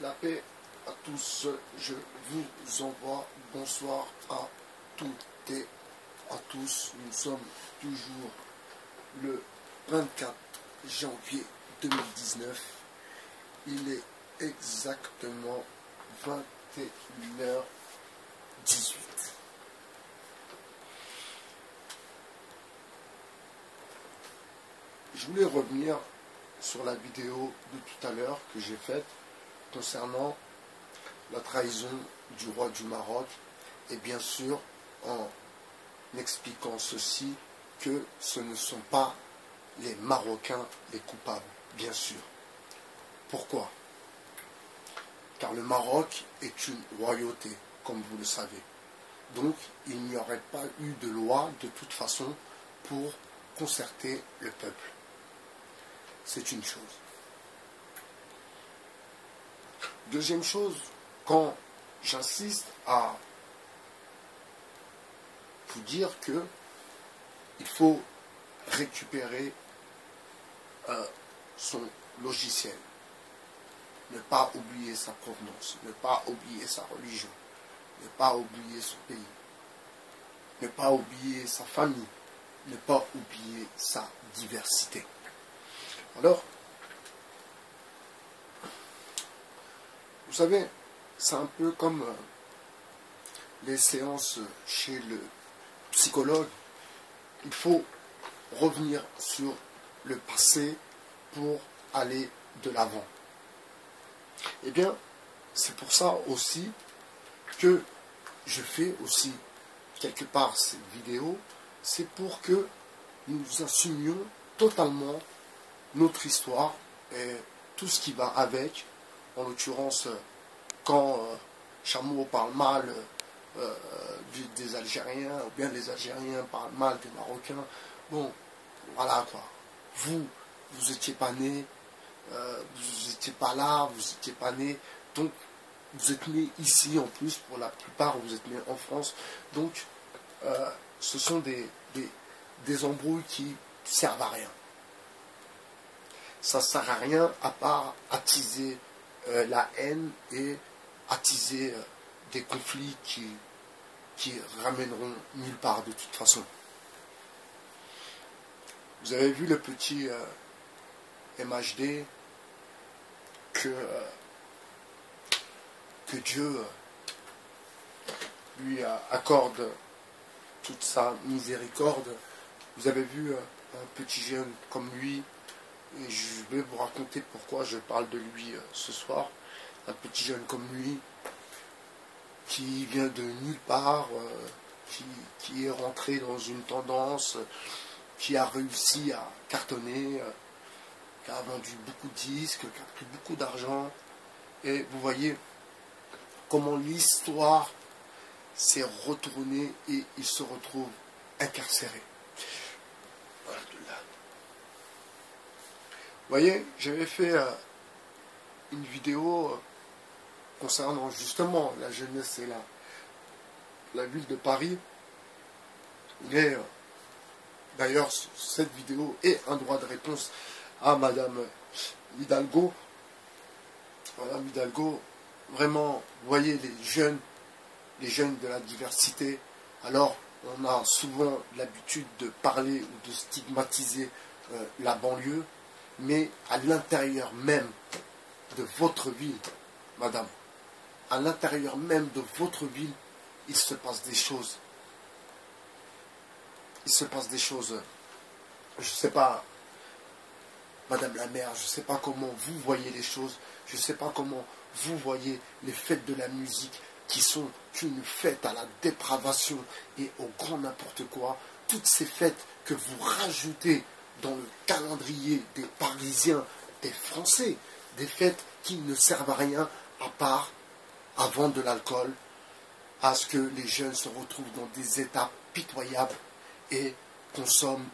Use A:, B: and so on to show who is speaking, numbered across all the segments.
A: La paix à tous, je vous envoie bonsoir à toutes et à tous. Nous sommes toujours le 24 janvier 2019. Il est exactement 21h18. Je voulais revenir sur la vidéo de tout à l'heure que j'ai faite concernant la trahison du roi du Maroc et bien sûr en expliquant ceci que ce ne sont pas les Marocains les coupables, bien sûr. Pourquoi? Car le Maroc est une royauté, comme vous le savez. Donc, il n'y aurait pas eu de loi, de toute façon, pour concerter le peuple. C'est une chose. Deuxième chose, quand j'insiste à vous dire que il faut récupérer son logiciel, ne pas oublier sa provenance, ne pas oublier sa religion, ne pas oublier son pays, ne pas oublier sa famille, ne pas oublier sa diversité. Alors, vous savez, c'est un peu comme les séances chez le psychologue. Il faut revenir sur le passé pour aller de l'avant. Eh bien, c'est pour ça aussi que je fais aussi quelque part cette vidéo. C'est pour que nous assumions totalement notre histoire et tout ce qui va avec. En l'occurrence, quand Chameau parle mal des Algériens, ou bien les Algériens parlent mal des Marocains, bon, voilà quoi. Vous n'étiez pas nés, vous n'étiez pas là, vous n'étiez pas nés, donc vous êtes nés ici en plus, pour la plupart vous êtes nés en France, donc ce sont des embrouilles qui servent à rien. Ça ne sert à rien à part attiser la haine et attiser des conflits qui ramèneront nulle part de toute façon. Vous avez vu le petit MHD que Dieu lui accorde toute sa miséricorde. Vous avez vu un petit jeune comme lui, et je vais vous raconter pourquoi je parle de lui ce soir. Un petit jeune comme lui, qui vient de nulle part, qui est rentré dans une tendance, qui a réussi à cartonner, qui a vendu beaucoup de disques, qui a pris beaucoup d'argent. Et vous voyez comment l'histoire s'est retournée et il se retrouve incarcéré. Voilà de là. Vous voyez, j'avais fait une vidéo concernant justement la jeunesse et la ville de Paris. Et d'ailleurs, cette vidéo est un droit de réponse à Madame Hidalgo. Madame Hidalgo, vraiment, vous voyez les jeunes de la diversité. Alors, on a souvent l'habitude de parler ou de stigmatiser la banlieue, mais à l'intérieur même de votre ville, madame, à l'intérieur même de votre ville, il se passe des choses. Il se passe des choses, je ne sais pas, madame la maire, je ne sais pas comment vous voyez les choses, je ne sais pas comment vous voyez les fêtes de la musique qui sont une fête à la dépravation et au grand n'importe quoi. Toutes ces fêtes que vous rajoutez dans le calendrier des Parisiens, des Français, des fêtes qui ne servent à rien à part à vendre de l'alcool, à ce que les jeunes se retrouvent dans des états pitoyables et consomment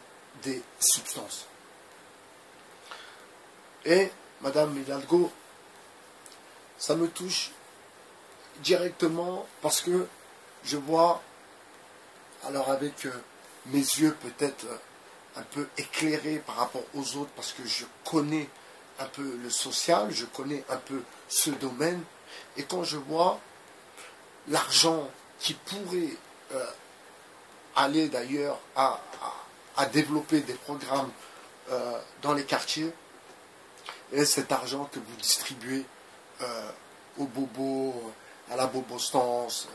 A: des substances. Et, Madame Hidalgo, ça me touche directement parce que je vois, alors avec mes yeux peut-être un peu éclairés par rapport aux autres, parce que je connais un peu le social, je connais un peu ce domaine, et quand je vois l'argent qui pourrait aller d'ailleurs à développer des programmes dans les quartiers, et cet argent que vous distribuez aux bobos, à la bobostance,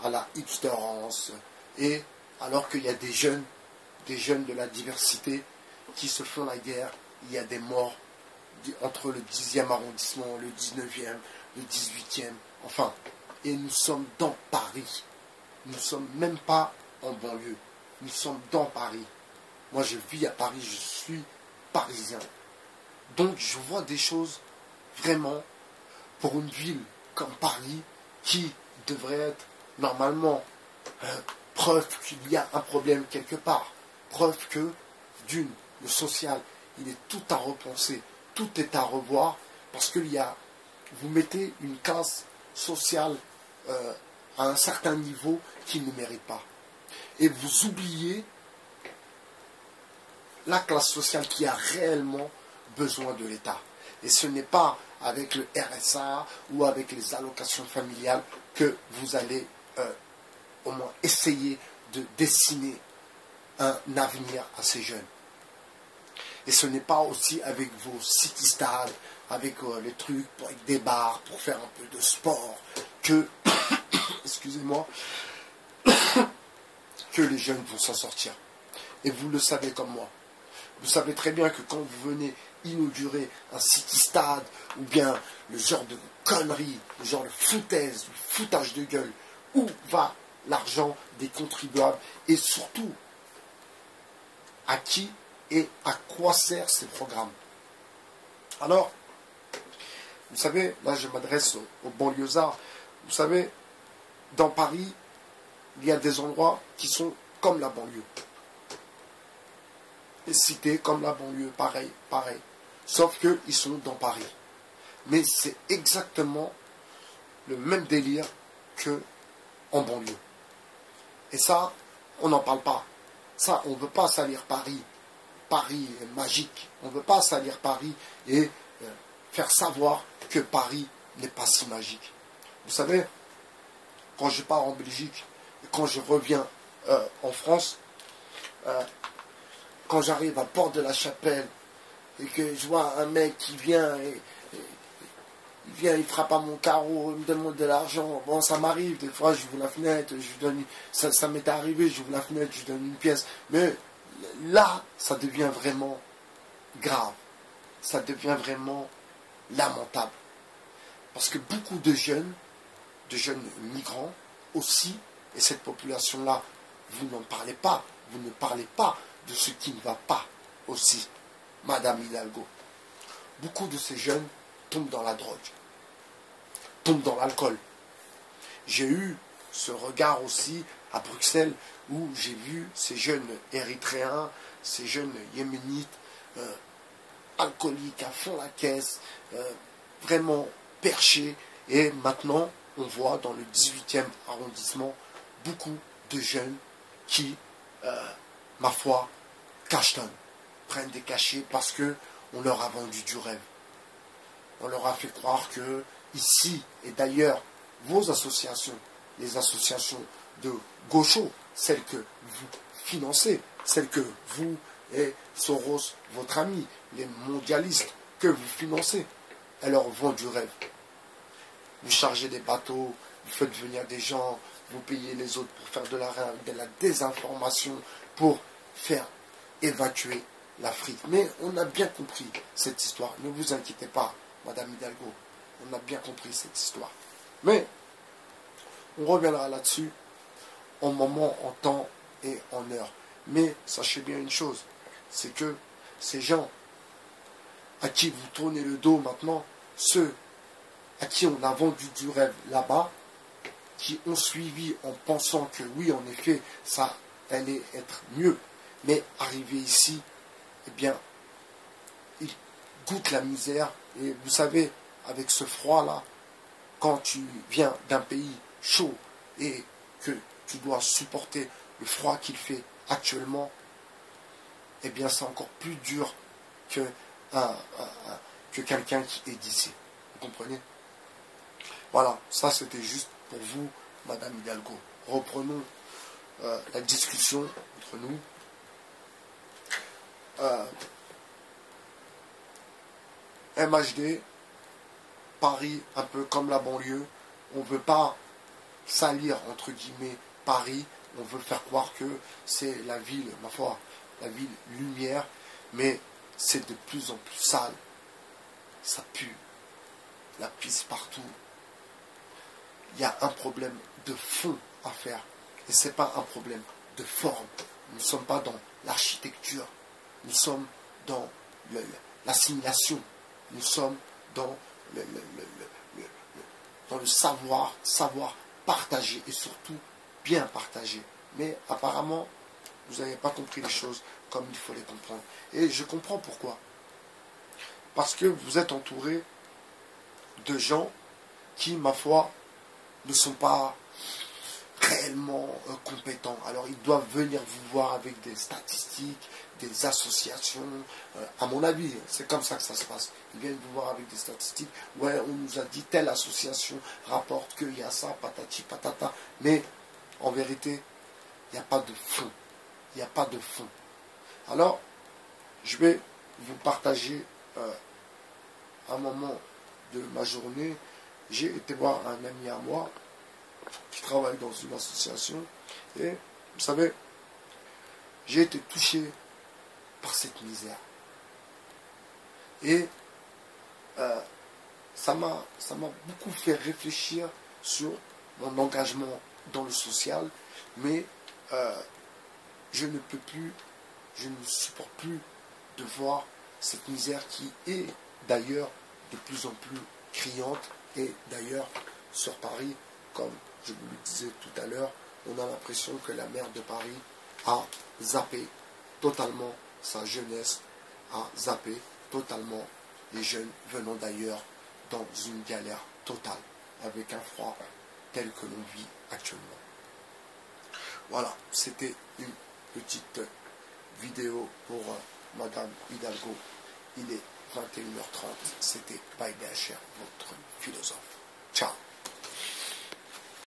A: à la hipsterance, et alors qu'il y a des jeunes de la diversité qui se font la guerre, il y a des morts entre le 10e arrondissement, le 19e, le 18e, enfin, et nous sommes dans Paris. Nous ne sommes même pas en banlieue, nous sommes dans Paris. Moi je vis à Paris, je suis parisien. Donc je vois des choses vraiment pour une ville comme Paris qui devrait être normalement preuve qu'il y a un problème quelque part. Preuve que, d'une, le social, il est tout à repenser, tout est à revoir, parce qu'il y a, vous mettez une classe sociale à un certain niveau qu'il ne mérite pas. Et vous oubliez la classe sociale qui a réellement besoin de l'État. Et ce n'est pas avec le RSA ou avec les allocations familiales que vous allez au moins essayer de dessiner un avenir à ces jeunes. Et ce n'est pas aussi avec vos city-stades, avec les trucs, avec des bars, pour faire un peu de sport, que, excusez-moi, que les jeunes vont s'en sortir. Et vous le savez comme moi. Vous savez très bien que quand vous venez inaugurer un city-stade, ou bien le genre de conneries, le genre de foutaise, le foutage de gueule, où va l'argent des contribuables, et surtout, à qui et à quoi servent ces programmes. Alors, vous savez, là je m'adresse aux banlieusards, vous savez, dans Paris, il y a des endroits qui sont comme la banlieue. Les cités comme la banlieue, pareil, pareil. Sauf qu'ils sont dans Paris. Mais c'est exactement le même délire qu'en banlieue. Et ça, on n'en parle pas. Ça, on ne veut pas salir Paris. Paris est magique. On ne veut pas salir Paris et faire savoir que Paris n'est pas si magique. Vous savez, quand je pars en Belgique, et quand je reviens en France, quand j'arrive à Porte de la Chapelle et que je vois un mec qui vient il frappe à mon carreau, il me demande de l'argent. Bon, ça m'arrive, des fois j'ouvre la fenêtre, je lui donne, ça m'est arrivé, j'ouvre la fenêtre, je lui donne une pièce. Mais là, ça devient vraiment grave. Ça devient vraiment lamentable. Parce que beaucoup de jeunes migrants aussi, et cette population-là, vous n'en parlez pas, vous ne parlez pas de ce qui ne va pas aussi, Madame Hidalgo. Beaucoup de ces jeunes tombent dans la drogue, tombent dans l'alcool. J'ai eu ce regard aussi à Bruxelles où j'ai vu ces jeunes érythréens, ces jeunes yéménites, alcooliques à fond la caisse, vraiment perchés. Et maintenant, on voit dans le 18e arrondissement beaucoup de jeunes qui, ma foi, cachetonnent, prennent des cachets parce qu'on leur a vendu du rêve. On leur a fait croire que ici, et d'ailleurs, vos associations, les associations de gauchos, celles que vous financez, celles que vous et Soros, votre ami, les mondialistes que vous financez, elles leur vendent du rêve. Vous chargez des bateaux, vous faites venir des gens, vous payez les autres pour faire de la désinformation, pour faire évacuer l'Afrique. Mais on a bien compris cette histoire. Ne vous inquiétez pas, Madame Hidalgo. On a bien compris cette histoire. Mais on reviendra là-dessus en moment, en temps et en heure. Mais sachez bien une chose, c'est que ces gens à qui vous tournez le dos maintenant, ceux à qui on a vendu du rêve là-bas, qui ont suivi en pensant que oui, en effet, ça allait être mieux, mais arrivé ici, eh bien, ils goûtent la misère. Et vous savez, avec ce froid-là, quand tu viens d'un pays chaud et que tu dois supporter le froid qu'il fait actuellement, eh bien, c'est encore plus dur que quelqu'un qui est d'ici. Vous comprenez? Voilà, ça c'était juste pour vous, Madame Hidalgo. Reprenons la discussion entre nous. MHD, Paris, un peu comme la banlieue, on ne veut pas salir, entre guillemets, Paris, on veut faire croire que c'est la ville, ma foi, la ville lumière, mais c'est de plus en plus sale, ça pue, la pisse partout. Il y a un problème de fond à faire, et ce n'est pas un problème de forme. Nous ne sommes pas dans l'architecture, nous sommes dans l'assimilation, nous sommes dans le savoir partager et surtout bien partager. Mais apparemment, vous n'avez pas compris les choses comme il faut les comprendre. Et je comprends pourquoi. Parce que vous êtes entouré de gens qui, ma foi, ne sont pas réellement compétents. Alors ils doivent venir vous voir avec des statistiques, des associations, à mon avis, c'est comme ça que ça se passe. Ils viennent vous voir avec des statistiques, ouais, on nous a dit telle association rapporte qu'il y a ça, patati patata, mais en vérité, il n'y a pas de fond. Il n'y a pas de fond. Alors, je vais vous partager un moment de ma journée. J'ai été voir un ami à moi qui travaille dans une association et vous savez, j'ai été touché par cette misère. Et ça m'a beaucoup fait réfléchir sur mon engagement dans le social, mais je ne peux plus, je ne supporte plus de voir cette misère qui est d'ailleurs de plus en plus criante. Et d'ailleurs, sur Paris, comme je vous le disais tout à l'heure, on a l'impression que la maire de Paris a zappé totalement sa jeunesse, a zappé totalement les jeunes venant d'ailleurs dans une galère totale, avec un froid tel que l'on vit actuellement. Voilà, c'était une petite vidéo pour Madame Hidalgo. Il est 21h30, c'était By BHR, votre philosophe. Ciao.